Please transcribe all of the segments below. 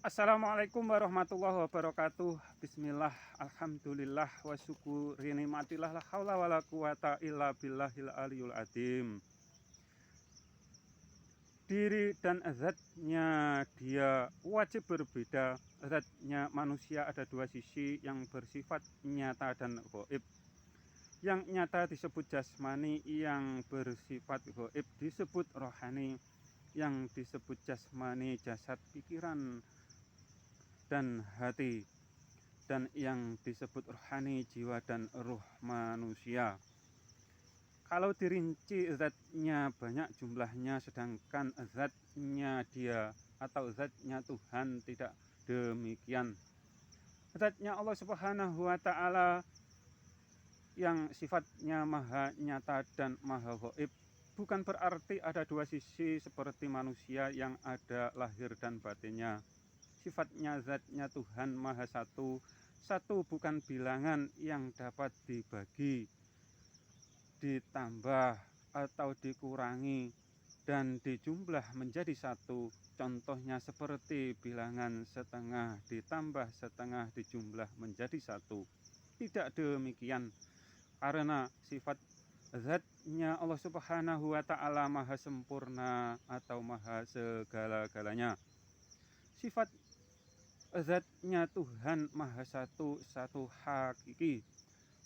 Assalamualaikum warahmatullahi wabarakatuh. Bismillah, alhamdulillah, wa syukuri nikmatillah, la haula wala quwata illa billahil aliyul azim. Diri dan zatnya dia wajib berbeda. Zatnya manusia ada dua sisi yang bersifat nyata dan gaib. Yang nyata disebut jasmani, yang bersifat gaib disebut rohani. Yang disebut jasmani jasad, pikiran, dan hati, dan yang disebut rohani jiwa dan ruh manusia. Kalau dirinci zatnya banyak jumlahnya, sedangkan zatnya dia atau zatnya Tuhan tidak demikian. Zatnya Allah Subhanahu wa Ta'ala yang sifatnya maha nyata dan maha gaib bukan berarti ada dua sisi seperti manusia yang ada lahir dan batinnya. Sifatnya zatnya Tuhan maha satu. Satu bukan bilangan yang dapat dibagi, ditambah atau dikurangi dan dijumlah menjadi satu. Contohnya seperti bilangan setengah ditambah setengah dijumlah menjadi satu. Tidak demikian, karena sifat zatnya Allah Subhanahu wa Ta'ala maha sempurna atau maha segala-galanya. Sifat zatnya Tuhan maha satu, satu hakiki.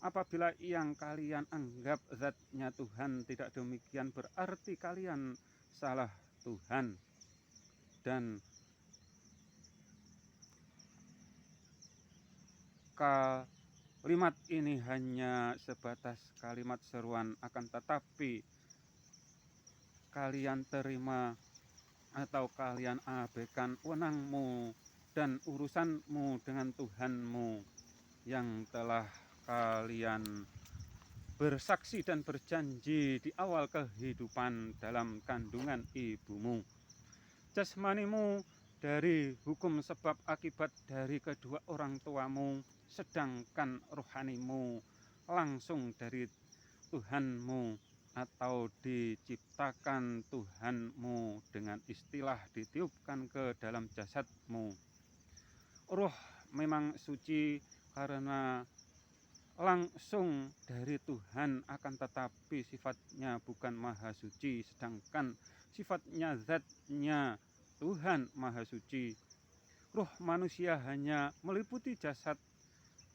Apabila yang kalian anggap zatnya Tuhan tidak demikian, berarti kalian salah Tuhan. Dan kalimat ini hanya sebatas kalimat seruan, akan tetapi kalian terima atau kalian abaikan wewenangmu dan urusanmu dengan Tuhanmu yang telah kalian bersaksi dan berjanji di awal kehidupan dalam kandungan ibumu. Jasmanimu dari hukum sebab akibat dari kedua orang tuamu, sedangkan rohanimu langsung dari Tuhanmu atau diciptakan Tuhanmu dengan istilah ditiupkan ke dalam jasadmu. Ruh memang suci karena langsung dari Tuhan, akan tetapi sifatnya bukan maha suci, sedangkan sifatnya zatnya Tuhan maha suci. Ruh manusia hanya meliputi jasad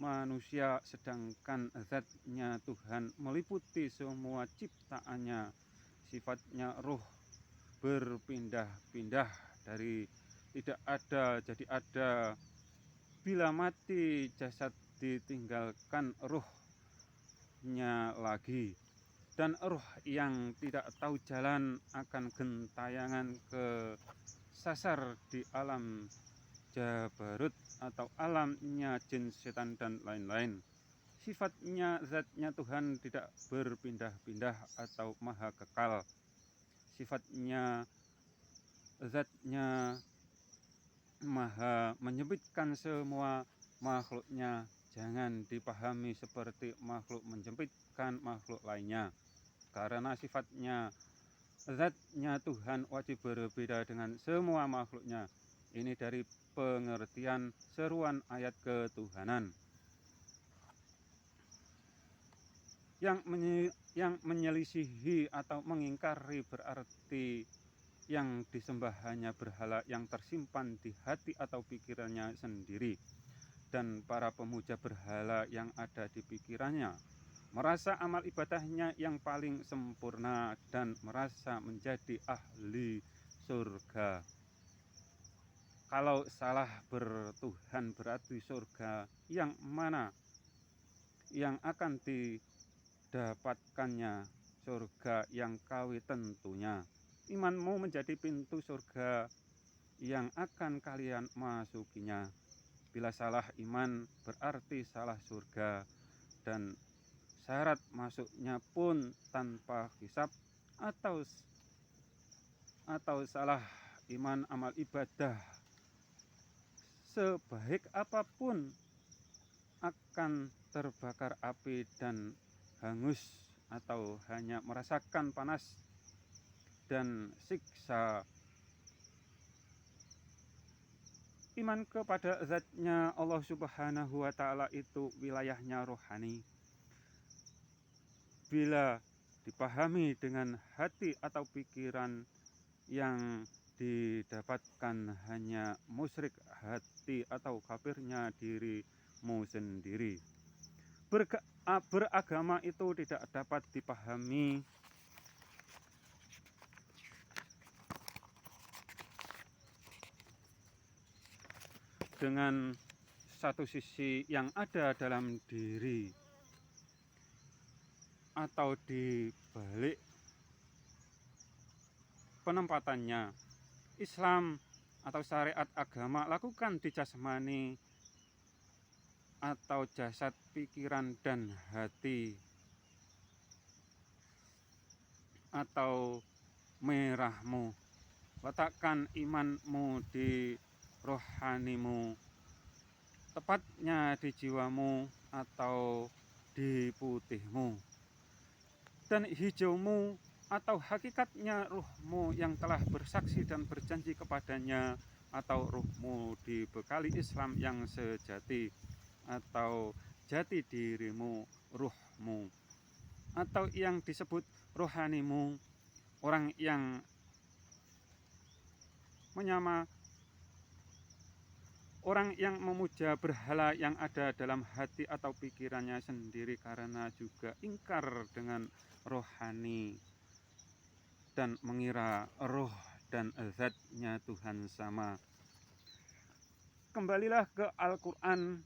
manusia, sedangkan zatnya Tuhan meliputi semua ciptaannya. Sifatnya ruh berpindah-pindah dari tidak ada jadi ada. Bila mati jasad ditinggalkan ruhnya lagi, dan ruh yang tidak tahu jalan akan gentayangan ke sasar di alam Jabarut atau alamnya jin, setan, dan lain-lain. Sifatnya zatnya Tuhan tidak berpindah-pindah atau maha kekal. Sifatnya zatnya maha menyempitkan semua makhluknya. Jangan dipahami seperti makhluk menyempitkan makhluk lainnya, karena sifatnya zatnya Tuhan wajib berbeda dengan semua makhluknya. Ini dari pengertian seruan ayat ketuhanan. Yang menyelisihi atau mengingkari berarti yang disembah hanya berhala yang tersimpan di hati atau pikirannya sendiri, dan para pemuja berhala yang ada di pikirannya merasa amal ibadahnya yang paling sempurna dan merasa menjadi ahli surga. Kalau salah bertuhan, berarti surga yang mana yang akan didapatkannya? Surga yang kawi tentunya. Imanmu menjadi pintu surga yang akan kalian masukinya. Bila salah iman berarti salah surga, dan syarat masuknya pun tanpa hisab. Atau salah iman, amal ibadah sebaik apapun akan terbakar api dan hangus, atau hanya merasakan panas dan siksa Iman kepada zatnya Allah Subhanahu wa Ta'ala itu wilayahnya rohani. Bila dipahami dengan hati atau pikiran, yang didapatkan hanya musyrik hati atau kafirnya dirimu sendiri. Beragama itu tidak dapat dipahami dengan satu sisi yang ada dalam diri atau di balik penempatannya. Islam atau syariat agama lakukan di jasmani atau jasad, pikiran, dan hati, atau merahmu. Letakkan imanmu di rohanimu, tepatnya di jiwamu atau di putihmu, dan hijaumu atau hakikatnya ruhmu yang telah bersaksi dan berjanji kepadanya, atau ruhmu dibekali Islam yang sejati, atau jati dirimu, ruhmu, atau yang disebut rohanimu, orang yang memuja berhala yang ada dalam hati atau pikirannya sendiri karena juga ingkar dengan rohani dan mengira roh dan zatnya Tuhan sama. Kembalilah ke Al-Quran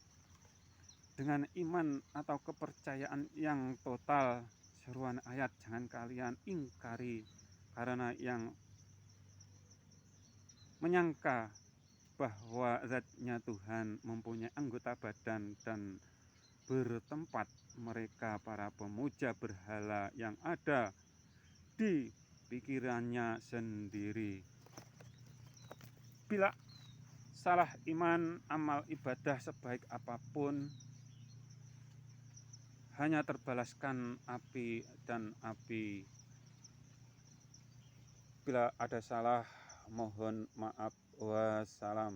dengan iman atau kepercayaan yang total. Seruan ayat jangan kalian ingkari, karena yang menyangka bahwa zatnya Tuhan mempunyai anggota badan dan bertempat mereka para pemuja berhala yang ada di pikirannya sendiri. Bila salah iman, amal ibadah sebaik apapun hanya terbalaskan api dan api. Bila ada salah, mohon maaf. Wassalam.